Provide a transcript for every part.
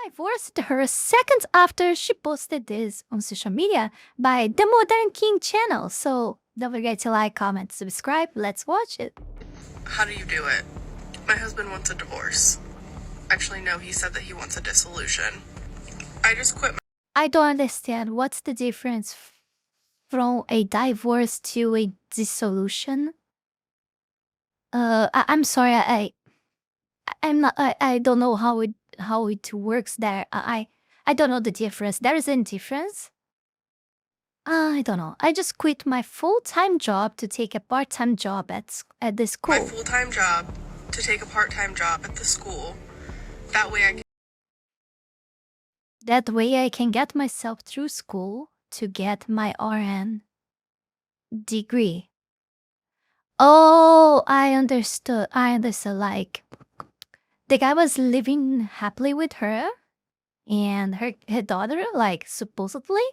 divorced her seconds after she posted this on social media by the Modern King channel. So don't forget to like, comment, subscribe. Let's watch it. How do you do it? My husband wants a divorce. Actually, no, he said that he wants a dissolution. I just quit my... I don't understand. What's the difference from a divorce to a dissolution? I'm sorry. I don't know how it works there. I don't know the difference. There is any difference? I don't know. I just quit my full-time job to take a part-time job at the school. My full-time job to take a part-time job at the school. That way I can get myself through school to get my RN degree. Oh, I understood. Like, the guy was living happily with her and her daughter, like, supposedly.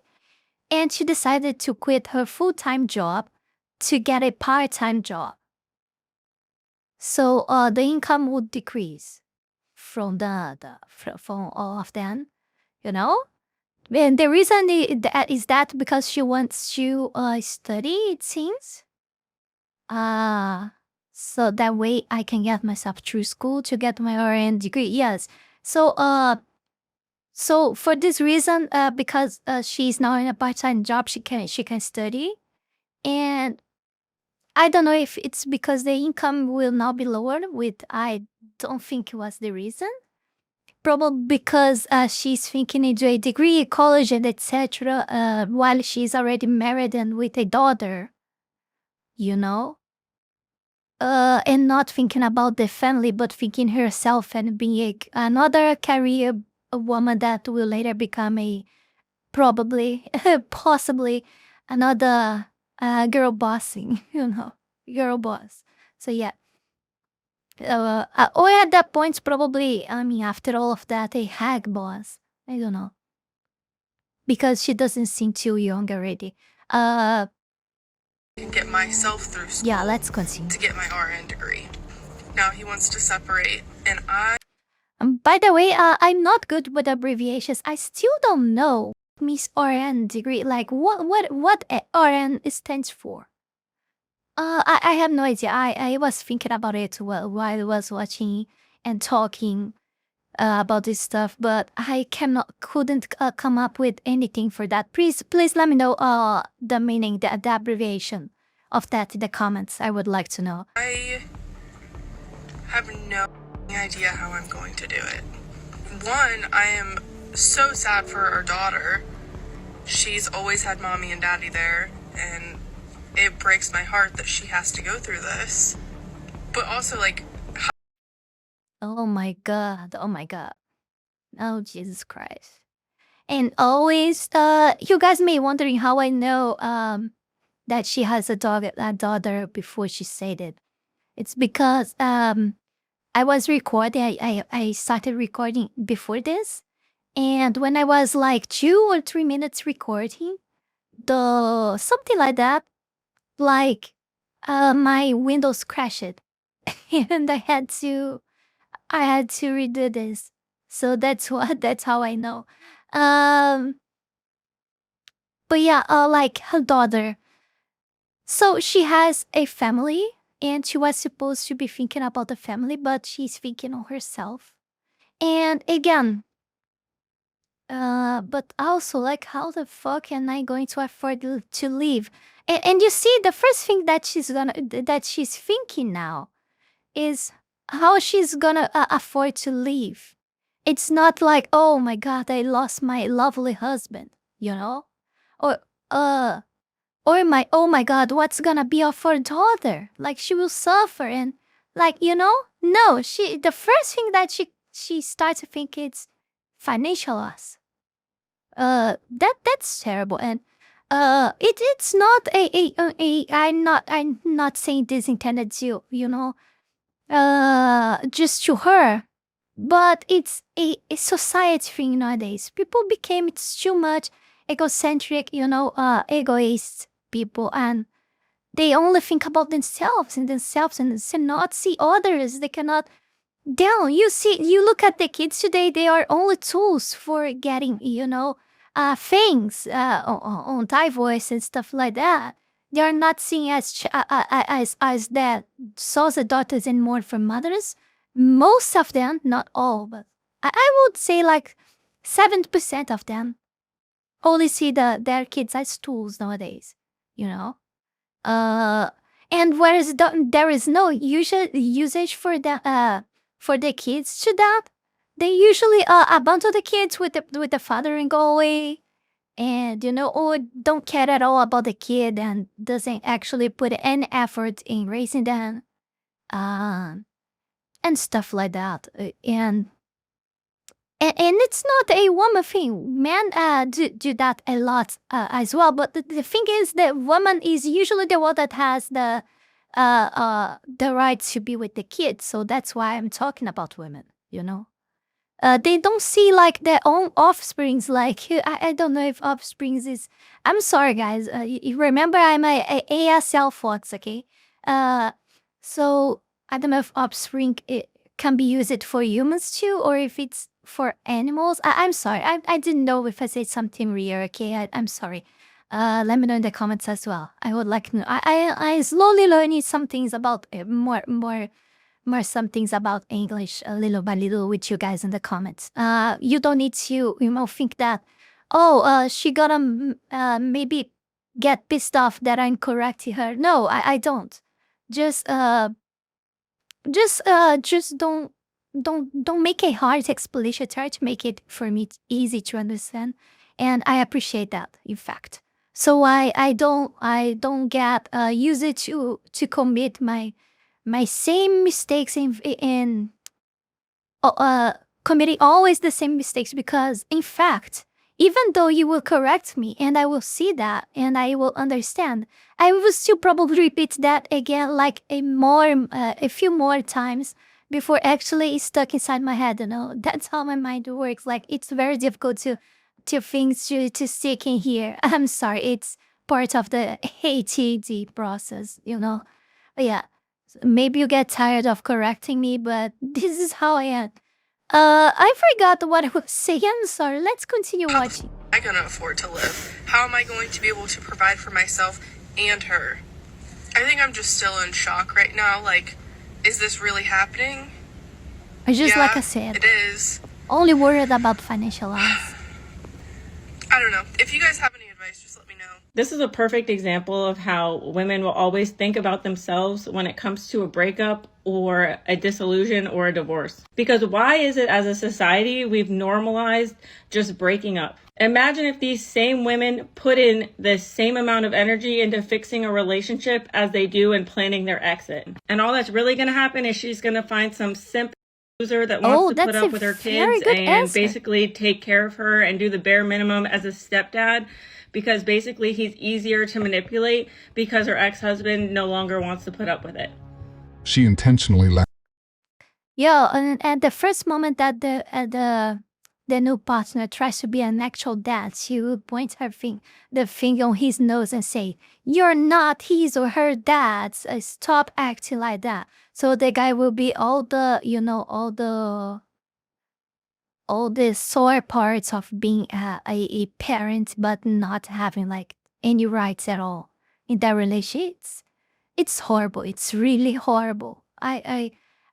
And she decided to quit her full-time job to get a part-time job. So the income would decrease from from all of them, you know? And the reason is that because she wants to study, it seems. So that way I can get myself through school to get my RN degree. Yes. So for this reason, because she's now in a part-time job, she can study. And I don't know if it's because the income will now be lowered. I don't think it was the reason. Probably because she's thinking into a degree, college, and etc. While she's already married and with a daughter, you know. And not thinking about the family, but thinking herself and being another career woman that will later become possibly another girl bossing, girl boss. So yeah. Or at that point, probably, after all of that, a hag boss. I don't know. Because she doesn't seem too young already. can get myself through school. Yeah, let's continue. To get my RN degree. Now he wants to separate, and by the way, I'm not good with abbreviations. I still don't know Miss RN degree. Like what RN stands for. I have no idea. I was thinking about it while I was watching and talking about this stuff, but I couldn't come up with anything for that. Please let me know the meaning, the abbreviation of that in the comments. I would like to know. I have no idea how I'm going to do it. One, I am so sad for our daughter. She's always had mommy and daddy there, and it breaks my heart that she has to go through this. But also, like... Oh my god. Oh, Jesus Christ. And always, you guys may wondering how I know that she has a daughter before she said it. It's because I was recording, I started recording before this. And when I was like 2 or 3 minutes recording, something like that, like my Windows crashed. And I had to redo this. So that's how I know. But yeah, like her daughter. So she has a family, and she was supposed to be thinking about the family, but she's thinking on herself. And again, but also, like, how the fuck am I going to afford to live? And you see, the first thing that she's thinking now is how she's gonna afford to live. It's not like, oh my god, I lost my lovely husband, or oh my god, what's gonna be of her daughter? Like, she will suffer, and like, no, the first thing that she starts to think is financial loss. That's terrible, and it's not I'm not saying this intended to, just to her, but it's a society thing nowadays. People became too much egocentric, egoist people, and they only think about themselves and not see others. They cannot Down, you look at the kids today, they are only tools for getting, things on Thai voice and stuff like that. They are not seen as that sons and daughters anymore from mothers. Most of them, not all, but I would say like 70% of them only see their kids as tools nowadays, you know? And whereas there is no usage for the kids to that, they usually abandon the kids with the father and go away, and or don't care at all about the kid and doesn't actually put any effort in raising them, and stuff like that. And it's not a woman thing. Men do that a lot as well. But the thing is that woman is usually the one that has the right to be with the kids. So that's why I'm talking about women, They don't see like their own offsprings. Like, I don't know if offsprings is... I'm sorry, guys. You remember I'm a ASL fox, okay? So I don't know if offspring can be used for humans too, or if it's for animals. I'm sorry. I didn't know if I said something weird, okay? I'm sorry. Let me know in the comments as well. I would like to know. I slowly learning some things about more some things about English little by little with you guys in the comments. You don't need to think that, she gonna maybe get pissed off that I'm correcting her. No, I don't. Just don't make a hard explanation. Try to make it for me easy to understand, and I appreciate that. In fact, so I don't get used to commit my same mistakes in committing always the same mistakes, because in fact, even though you will correct me and I will see that and I will understand, I will still probably repeat that again like a few more times before actually it's stuck inside my head. That's how my mind works. Like, it's very difficult to things to stick in here. I'm sorry, it's part of the ATD process, But yeah, maybe you get tired of correcting me, but this is how I am. I forgot what I was saying. Sorry, let's continue watching. How am I going to afford to live? How am I going to be able to provide for myself and her? I think I'm just still in shock right now. Like, is this really happening? Like I said, it is. Only worried about financial loss. I don't know. If you guys have any advice, just let me know. This is a perfect example of how women will always think about themselves when it comes to a breakup or a disillusion or a divorce. Because why is it as a society we've normalized just breaking up? Imagine if these same women put in the same amount of energy into fixing a relationship as they do in planning their exit. And all that's really going to happen is she's going to find some simp loser that wants to put up with her kids and basically take care of her and do the bare minimum as a stepdad, because basically he's easier to manipulate because her ex-husband no longer wants to put up with it. She intentionally left. Yeah, and at the first moment that the new partner tries to be an actual dad, she will point the finger on his nose and say, "You're not his or her dad. Stop acting like that." So the guy will be all the sore parts of being a parent, but not having like any rights at all in that relationship. It's horrible. It's really horrible.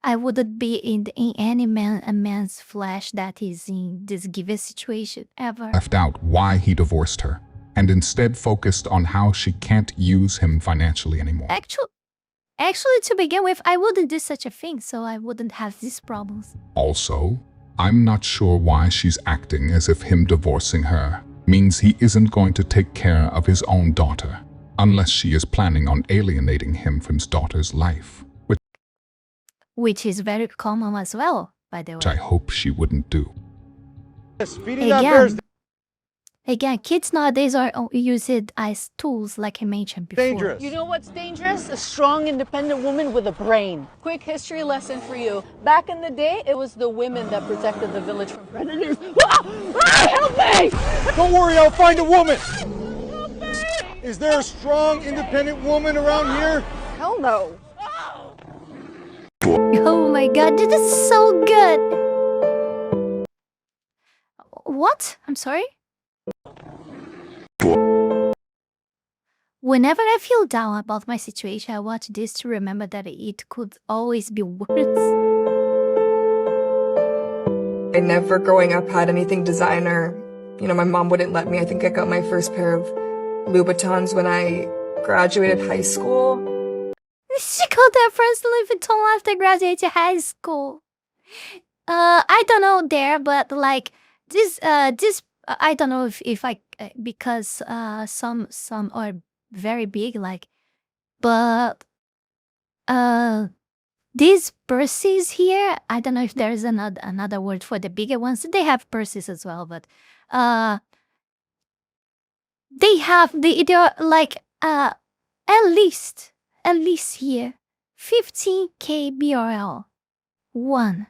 I wouldn't be in any man's flesh that is in this given situation ever. Left out why he divorced her, and instead focused on how she can't use him financially anymore. Actually, to begin with, I wouldn't do such a thing, so I wouldn't have these problems. Also, I'm not sure why she's acting as if him divorcing her means he isn't going to take care of his own daughter, unless she is planning on alienating him from his daughter's life. Which is very common as well, by the way. Which I hope she wouldn't do. Again, kids nowadays are used as tools, like I mentioned before. Dangerous. You know what's dangerous? A strong, independent woman with a brain. Quick history lesson for you. Back in the day, it was the women that protected the village from predators. Help me! Don't worry, I'll find a woman. Help me! Is there a strong, independent woman around here? Hell no. Oh my my god, this is so good. What? I'm sorry? Whenever I feel down about my situation, I watch this to remember that it could always be worse. I never growing up had anything designer. You know, my mom wouldn't let me. I think I got my first pair of Louboutins when I graduated high school. She got her first Louis Vuitton after graduating high school. I don't know there, but like this, I don't know if I because some are very big, like, but these purses here, I don't know if there's another word for the bigger ones. They have purses as well, but they're like at least here 15k BRL one.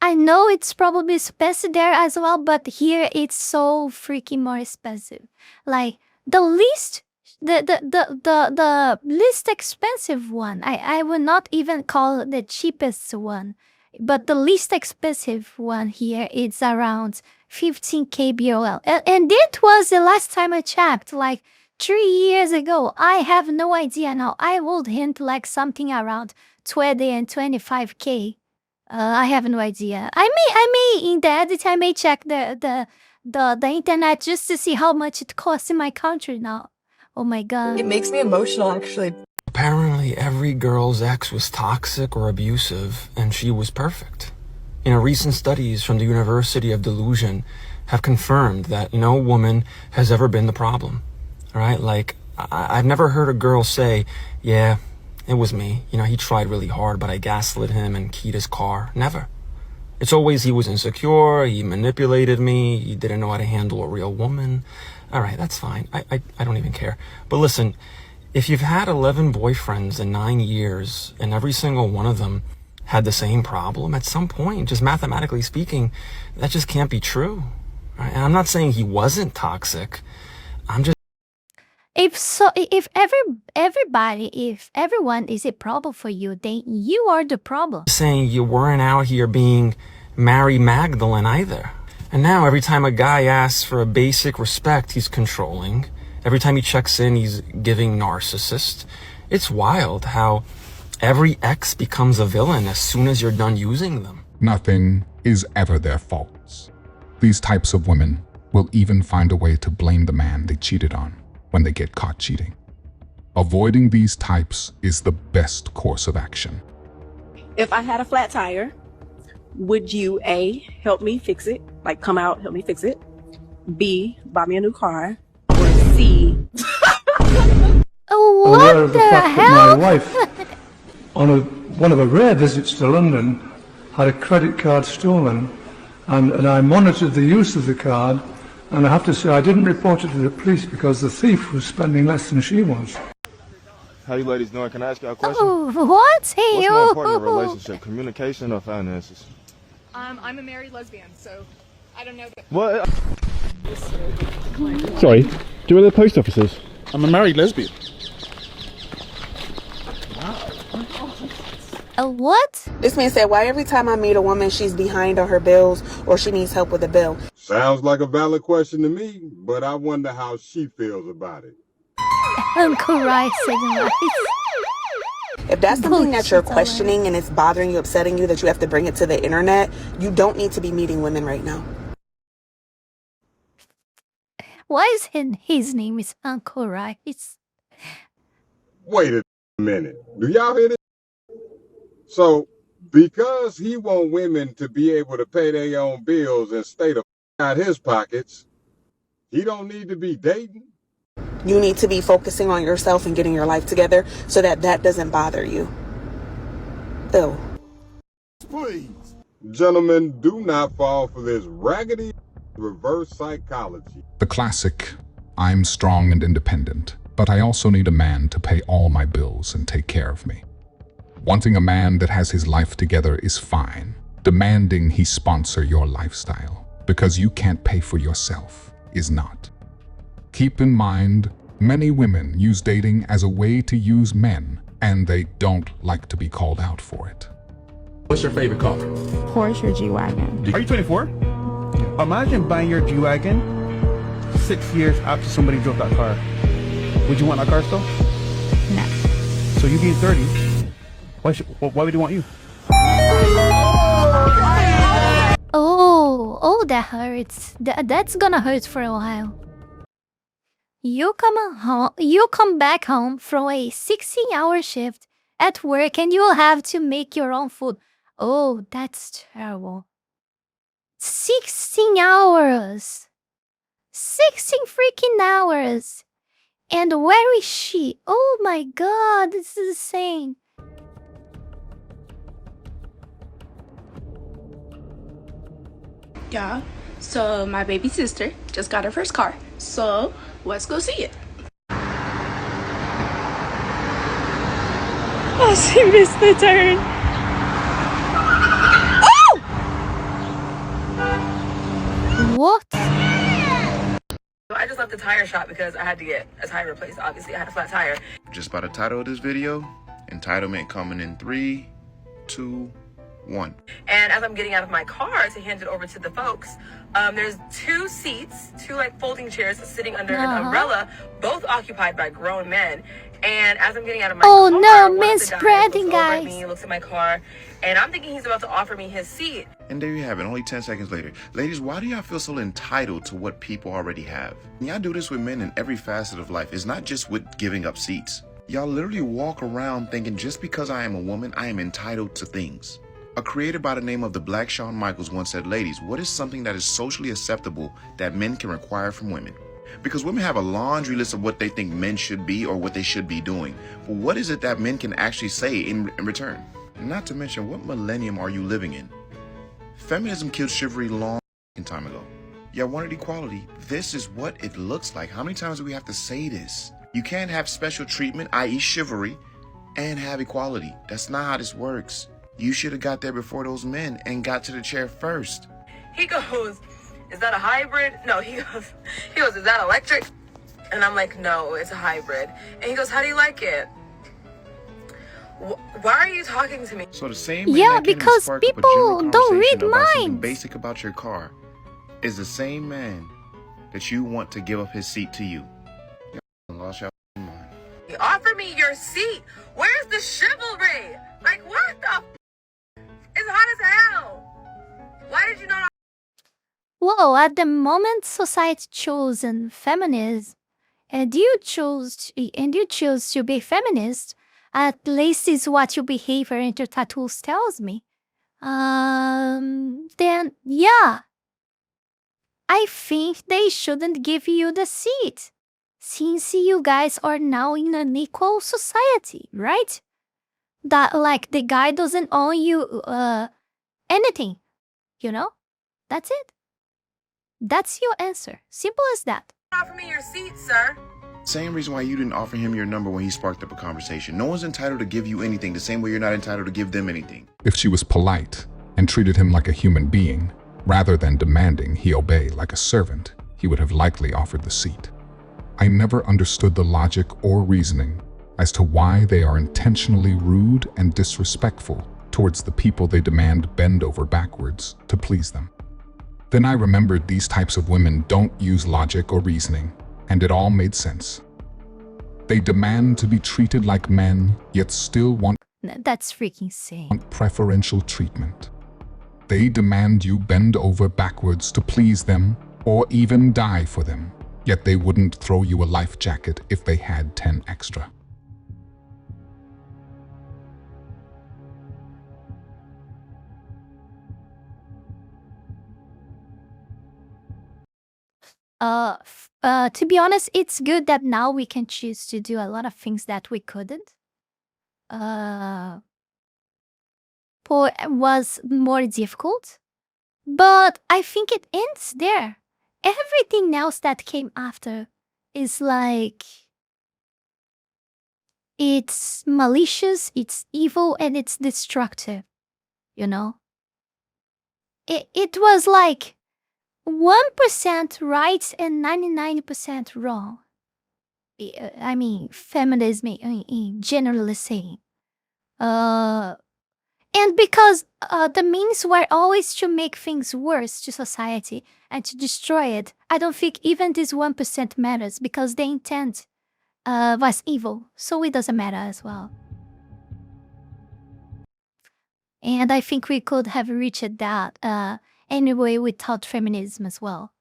I know it's probably expensive there as well, but here it's so freaking more expensive. Like the least expensive one. I would not even call the cheapest one, but the least expensive one here is around 15k BOL. And it was the last time I checked, like 3 years ago. I have no idea now. I would hint like something around 20 and 25k. I have no idea. I may in the edit I may check the internet just to see how much it costs in my country now. Oh my god. It makes me emotional, actually. Apparently, every girl's ex was toxic or abusive, and she was perfect. You know, recent studies from the University of Delusion have confirmed that no woman has ever been the problem. All right? Like, I've never heard a girl say, yeah, it was me. You know, he tried really hard, but I gaslit him and keyed his car. Never. It's always he was insecure, he manipulated me, he didn't know how to handle a real woman. All right, that's fine. I don't even care. But listen, if you've had 11 boyfriends in 9 years and every single one of them had the same problem, at some point, just mathematically speaking, that just can't be true. Right? And I'm not saying he wasn't toxic. I'm just If everyone is a problem for you, then you are the problem. saying you weren't out here being Mary Magdalene either. And now every time a guy asks for a basic respect, he's controlling. Every time he checks in, he's giving narcissist. It's wild how every ex becomes a villain as soon as you're done using them. Nothing is ever their faults. These types of women will even find a way to blame the man they cheated on when they get caught cheating. Avoiding these types is the best course of action. If I had a flat tire, would you A, help me fix it? Like come out, help me fix it? B, buy me a new car? Or C? Oh, I'm aware what of the the fact that hell? my wife, on one of her rare visits to London, had a credit card stolen, and I monitored the use of the card, and I have to say I didn't report it to the police because the thief was spending less than she was. How you ladies doing? Can I ask y'all a question? Oh, what? Hey, What's more important in a relationship, communication or finances? I'm a married lesbian, so I don't know. What? Sorry, do you know the post offices? I'm a married lesbian. What? This man said, why every time I meet a woman, she's behind on her bills or she needs help with a bill? Sounds like a valid question to me, but I wonder how she feels about it. Uncle Rice said right. If that's something that you're questioning and it's bothering you, upsetting you, that you have to bring it to the internet, you don't need to be meeting women right now. Why is his name is Uncle Rice? Wait a minute. Do y'all hear this? So, because he want women to be able to pay their own bills and stay the f out his pockets, he don't need to be dating? You need to be focusing on yourself and getting your life together so that that doesn't bother you. Ew. Please. Gentlemen, do not fall for this raggedy reverse psychology. The classic, I'm strong and independent, but I also need a man to pay all my bills and take care of me. Wanting a man that has his life together is fine. Demanding he sponsor your lifestyle because you can't pay for yourself is not. Keep in mind, many women use dating as a way to use men, and they don't like to be called out for it. What's your favorite car? Porsche or G-Wagon. Are you 24? Imagine buying your G-Wagon 6 years after somebody drove that car. Would you want that car still? No. So you being 30, why would you want you? Oh, that hurts. That's gonna hurt for a while. You come back home from a 16-hour shift at work and you'll have to make your own food. Oh, that's terrible. 16 hours. 16 freaking hours. And where is she? Oh my god, this is insane. Yeah, so my baby sister just got her first car. So let's go see it. Oh, she missed the turn. What? So I just left the tire shop because I had to get a tire replaced. Obviously, I had a flat tire. Just by the title of this video, entitlement coming in 3, 2, 1. And as I'm getting out of my car to hand it over to the folks, there's 2 seats, 2 like folding chairs sitting under an umbrella, both occupied by grown men. And as I'm getting out of my car, no, misspreading, guys. He looks at my car, and I'm thinking he's about to offer me his seat. And there you have it, only 10 seconds later. Ladies, why do y'all feel so entitled to what people already have? Y'all do this with men in every facet of life. It's not just with giving up seats. Y'all literally walk around thinking just because I am a woman, I am entitled to things. A creator by the name of the Black Shawn Michaels once said, ladies, what is something that is socially acceptable that men can require from women? Because women have a laundry list of what they think men should be or what they should be doing. But what is it that men can actually say in return? Not to mention, what millennium are you living in? Feminism killed chivalry long time ago. Y'all wanted equality. This is what it looks like. How many times do we have to say this? You can't have special treatment, i.e. chivalry, and have equality. That's not how this works. You should have got there before those men and got to the chair first. He goes, is that a hybrid? No, he goes, is that electric? And I'm like, no, it's a hybrid. And he goes, how do you like it? Why are you talking to me? So the same because people don't read minds. Basic about your car is the same man that you want to give up his seat to you. Y'all lost your mind. Offer me your seat. Where's the chivalry? Like, what the? It's hot as hell. Why did you not? Well, at the moment society chosen feminism, and you chose to be feminist, at least is what your behavior and your tattoos tells me. Then yeah, I think they shouldn't give you the seat, since you guys are now in an equal society, right? That like the guy doesn't owe you anything, you know? That's it. That's your answer. Simple as that. Offer me your seat, sir. Same reason why you didn't offer him your number when he sparked up a conversation. No one's entitled to give you anything the same way you're not entitled to give them anything. If she was polite and treated him like a human being, rather than demanding he obey like a servant, he would have likely offered the seat. I never understood the logic or reasoning as to why they are intentionally rude and disrespectful towards the people they demand bend over backwards to please them. Then I remembered these types of women don't use logic or reasoning, and it all made sense. They demand to be treated like men, yet still want That's freaking insane. Preferential treatment. They demand you bend over backwards to please them, or even die for them, yet they wouldn't throw you a life jacket if they had 10 extra. To be honest, it's good that now we can choose to do a lot of things that we couldn't. Was more difficult, but I think it ends there. Everything else that came after is like, it's malicious, it's evil, and it's destructive, you know? It was like 1% right and 99% wrong. I mean, feminism in generally saying. And because the means were always to make things worse to society and to destroy it, I don't think even this 1% matters because the intent was evil, so it doesn't matter as well. And I think we could have reached that anyway without feminism as well.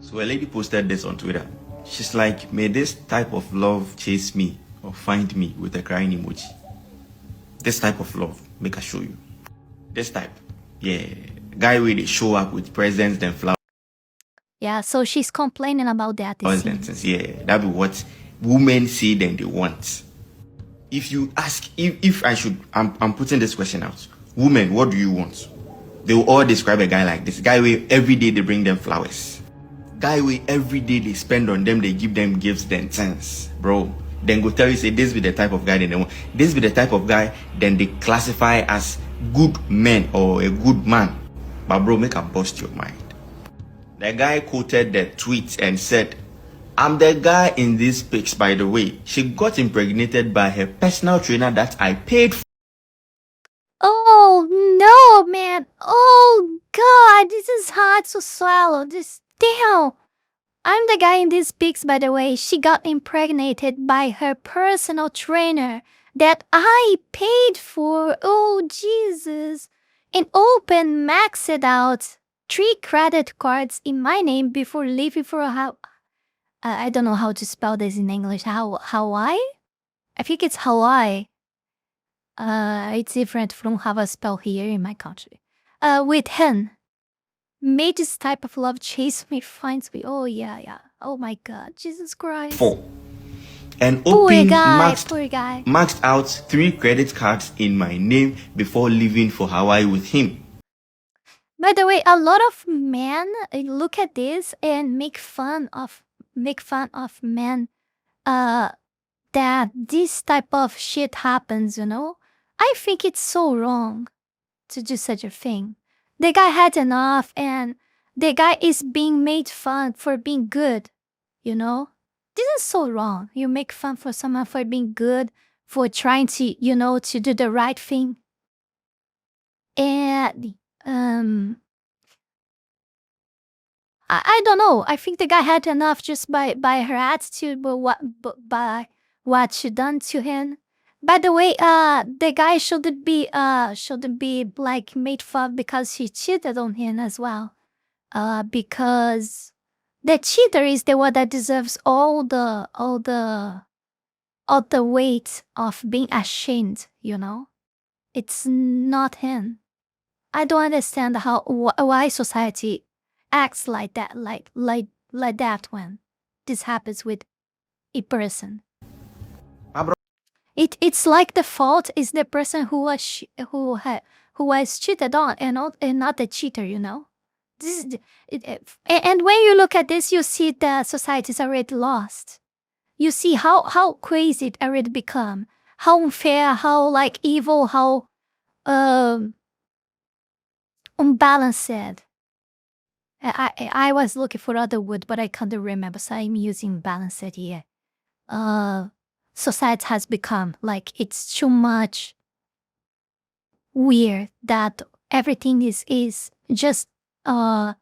So a lady posted this on Twitter. She's like, may this type of love chase me or find me with a crying emoji. This type of love, make her show you. This type, yeah. Guy where they show up with presents and flowers. Yeah, so she's complaining about that. Yeah, that be what women say then they want. If you ask, if I should, I'm putting this question out. Women, what do you want? They will all describe a guy like this. Guy where every day they bring them flowers. Guy where every day they spend on them, they give them gifts, then cents. Bro, then go tell you, say, this be the type of guy they want. This be the type of guy, then they classify as good men or a good man. But bro, make a bust your mind. The guy quoted the tweet and said, I'm the guy in these pics, by the way. She got impregnated by her personal trainer that I paid for. Oh, no, man. Oh, God. This is hard to swallow. Damn. I'm the guy in these pics, by the way. She got impregnated by her personal trainer that I paid for. Oh, Jesus. And maxed out 3 credit cards in my name before leaving for a house. I don't know how to spell this in English. Hawaii? I think it's Hawaii. It's different from how I spell here in my country. With him. Made this type of love chase me, finds me. Oh, yeah. Oh, my God. Jesus Christ. 4. And Poor opened guy. maxed out 3 credit cards in my name before leaving for Hawaii with him. By the way, a lot of men look at this and make fun of men that this type of shit happens, you know? I think it's so wrong to do such a thing. The guy had enough and the guy is being made fun for being good, you know? This is so wrong. You make fun for someone for being good, for trying to, to do the right thing. And I don't know. I think the guy had enough just by her attitude, but by what she done to him. By the way, the guy shouldn't be like made fun because he cheated on him as well. Because the cheater is the one that deserves all the weight of being ashamed. You know, it's not him. I don't understand why society acts like that, like that when this happens with a person. It's like the fault is the person who was cheated on and not the cheater, you know. And when you look at this, you see that society is already lost. You see how crazy it already become, how unfair, how like evil, how unbalanced. I was looking for other word, but I can't remember, so I'm using balanced here. Society has become like it's too much weird that everything is just on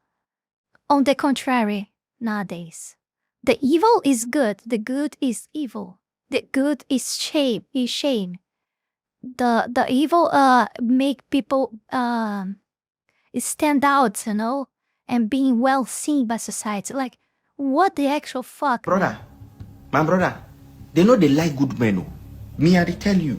the contrary nowadays. The evil is good, the good is evil, the good is shame. The evil make people stand out, you know, and being well seen by society. Like, what the actual fuck? Brother, my brother, they know they like good men. Oh. Me, I tell you.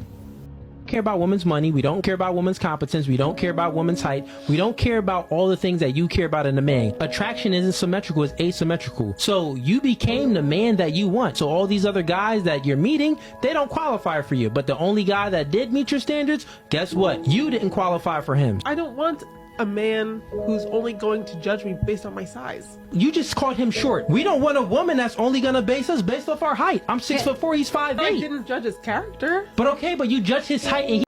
Care about women's money. We don't care about women's competence. We don't care about women's height. We don't care about all the things that you care about in a man. Attraction isn't symmetrical, it's asymmetrical. So you became the man that you want. So all these other guys that you're meeting, they don't qualify for you. But the only guy that did meet your standards, guess what? You didn't qualify for him. I don't want a man who's only going to judge me based on my size. You just called him short. We don't want a woman that's only gonna base us based off our height. I'm 6'4", he's 5'8". I didn't judge his character. But okay, but you judge his height and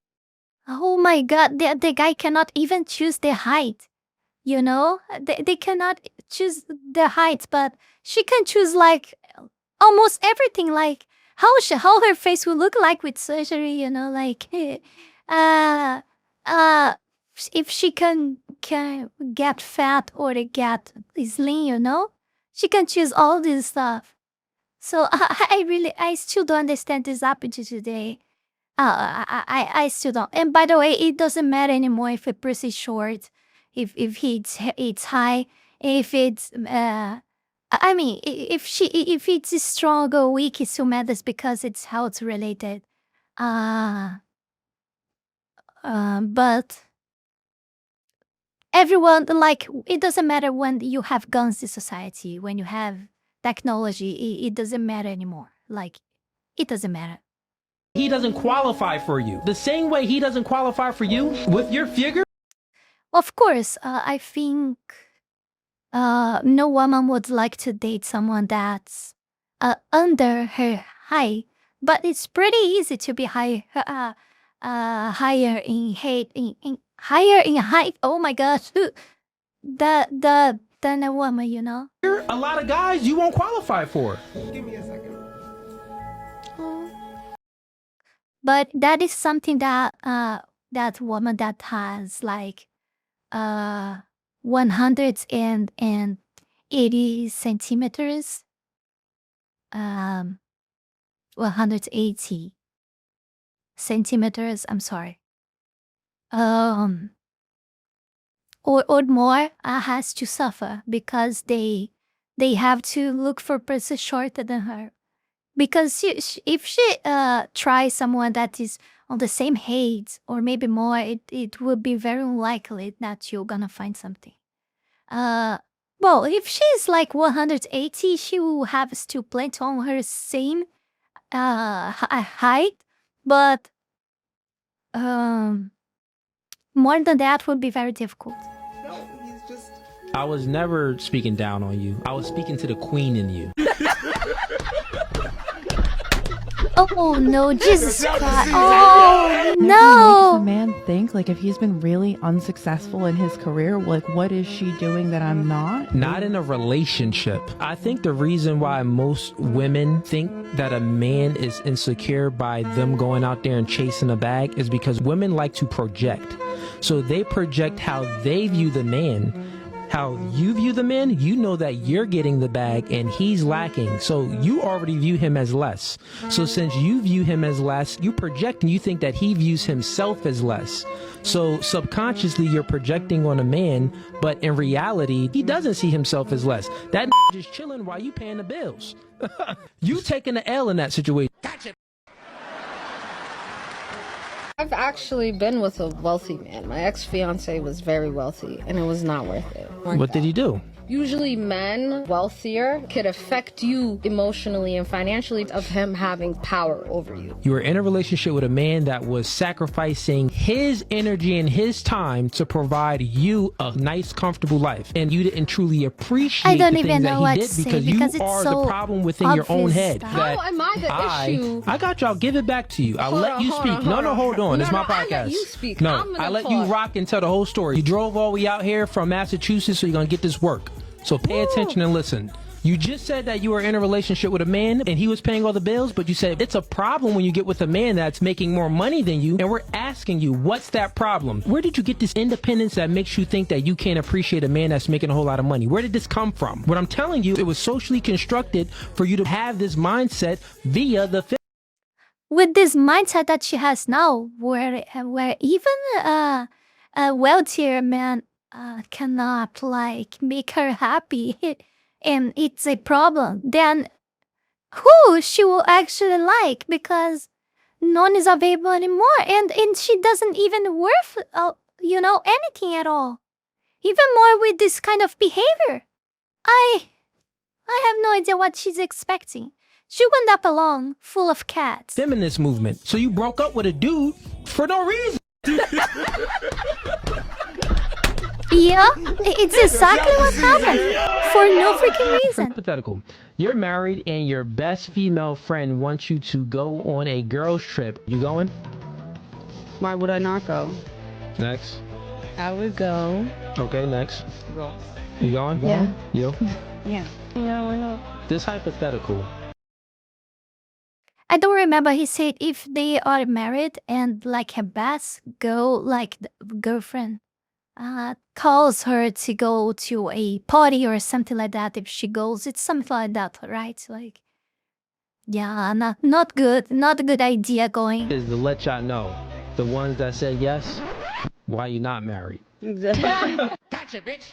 Oh my God, the guy cannot even choose the height. You know? They cannot choose the height, but she can choose like almost everything, like how her face will look like with surgery, you know, like if she can get fat or get slim, you know, she can choose all this stuff. So I still don't understand this apogee today. I still don't. And by the way, it doesn't matter anymore if a person is short, if it's high, if it's I mean, if it's strong or weak, it still matters because it's health related. But everyone, like, it doesn't matter when you have guns in society, when you have technology, it doesn't matter anymore. Like, it doesn't matter. He doesn't qualify for you. The same way he doesn't qualify for you with your figure. Of course, I think no woman would like to date someone that's under her height, but it's pretty easy to be higher in height. Oh my gosh, than a woman, you know. A lot of guys you won't qualify for. Give me a second. But that is something that that woman that has like 180 centimeters, 180 centimeters. I'm sorry. Or more has to suffer because they have to look for a person shorter than her. Because if she tries someone that is on the same height or maybe more, it would be very unlikely that you're gonna find something. Well, if she's like 180, she will have still plenty on her same height, but more than that would be very difficult. No, he's just. I was never speaking down on you. I was speaking to the queen in you. Oh no, Jesus Christ. Now, Oh what makes no. a man think, like, if he's been really unsuccessful in his career, like, what is she doing that I'm not? Not in a relationship. I think the reason why most women think that a man is insecure by them going out there and chasing a bag is because women like to project. So they project how they view the man. How you view the man, you know that you're getting the bag and he's lacking. So you already view him as less. So since you view him as less, you project and you think that he views himself as less. So subconsciously you're projecting on a man, but in reality, he doesn't see himself as less. That just chilling while you paying the bills. You taking the L in that situation. Gotcha. I've actually been with a wealthy man. My ex-fiance was very wealthy, and it was not worth it. What did he do? Usually men, wealthier, could affect you emotionally and financially of him having power over you. You were in a relationship with a man that was sacrificing his energy and his time to provide you a nice, comfortable life. And you didn't truly appreciate I don't the even things know that what he to did say because because you it's are so the problem within your own obvious head. that- How am I the issue? I got y'all. Give it back to you. I'll let you speak. No, hold on. It's my podcast. I let you speak. No, I'm gonna I let you talk. rock and tell the whole story. You drove all the way out here from Massachusetts, so you're going to get this work. So pay attention and listen. You just said that you were in a relationship with a man and he was paying all the bills, but you said it's a problem when you get with a man that's making more money than you. And we're asking you, what's that problem? Where did you get this independence that makes you think that you can't appreciate a man that's making a whole lot of money? Where did this come from? What I'm telling you, it was socially constructed for you to have this mindset via the With this mindset that she has now, where even a wealthier man cannot like make her happy, and it's a problem, then who she will actually like, because none is available anymore, and she doesn't even worth anything at all, even more with this kind of behavior. I have no idea what she's expecting. She went up alone, full of cats. feminist movement. So you broke up with a dude for no reason. Yeah, it's exactly what happened. For no freaking reason. Hypothetical. You're married and your best female friend wants you to go on a girls trip. You going? Why would I not go? Next. I would go. Okay, next. Go. You going? Yeah. You? Yeah. Yeah, why not? This hypothetical. I don't remember. He said if they are married and like a best girl, like the girlfriend, calls her to go to a party or something like that. If she goes, it's something like that, right? Like, yeah, not good. Not a good idea going. Is to let y'all know, the ones that said yes, why you not married? Gotcha, bitch.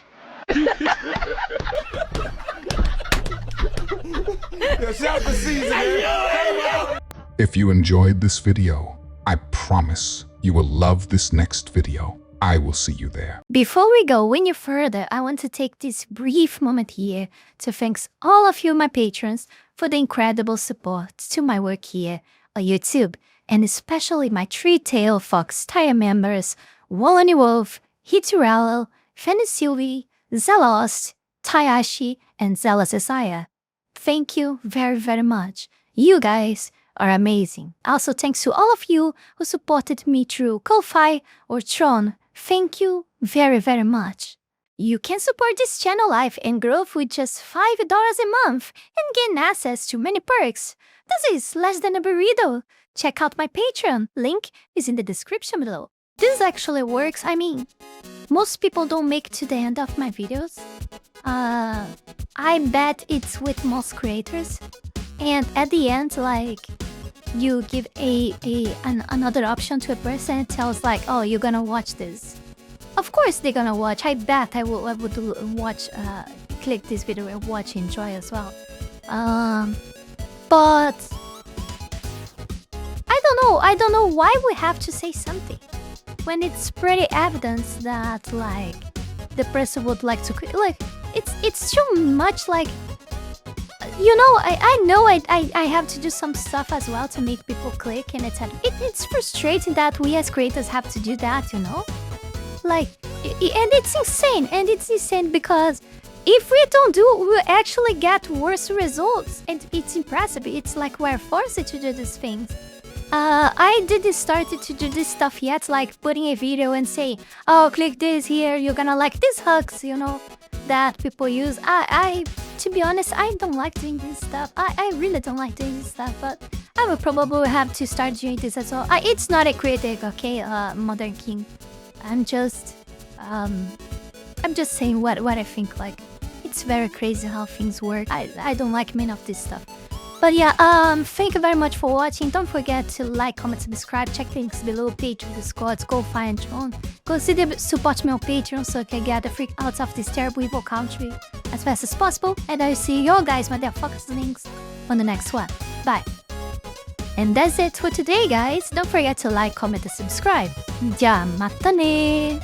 If you enjoyed this video, I promise you will love this next video. I will see you there. Before we go any further, I want to take this brief moment here to thank all of you, my patrons, for the incredible support to my work here on YouTube, and especially my Three-Tailed Fox tier members, Wallony Wolf, Heath Rowell, Fenny Sylvy, Zalost, Taiashi, and Zaela Zhezzaia. Thank you very, very much. You guys are amazing. Also, thanks to all of you who supported me through Ko-Fi or Tron. Thank you very, very much. You can support this channel live and growth with just $5 a month and gain access to many perks. This is less than a burrito. Check out my Patreon. Link is in the description below. This actually works. I mean, most people don't make it to the end of my videos. I bet it's with most creators. And at the end, like, you give another option to a person and tells like, oh, you're gonna watch this. Of course they're gonna watch. I bet I would watch, click this video and watch, enjoy as well. But I don't know why we have to say something when it's pretty evident that like the person would like to quit. Like it's too much. Like, you know, I know I have to do some stuff as well to make people click, and it's frustrating that we as creators have to do that, you know? Like, and it's insane because if we don't do it, we'll actually get worse results, and it's impressive. It's like we're forced to do these things. I didn't start to do this stuff yet, like putting a video and say, oh, click this here, you're gonna like these hooks, you know, that people use. To be honest, I don't like doing this stuff. I really don't like doing this stuff, but I will probably have to start doing this as well. It's not a critic, okay, Modern King. I'm just saying what I think. Like, it's very crazy how things work. I don't like many of this stuff. But yeah, thank you very much for watching. Don't forget to like, comment, subscribe. Check the links below. Patreon, Discord, Ko-Fi, and Tron. Consider support me on Patreon so I can get the freak out of this terrible evil country as fast as possible. And I'll see you guys, motherfuckers, links on the next one. Bye. And that's it for today, guys. Don't forget to like, comment, and subscribe. Ja, mata ne!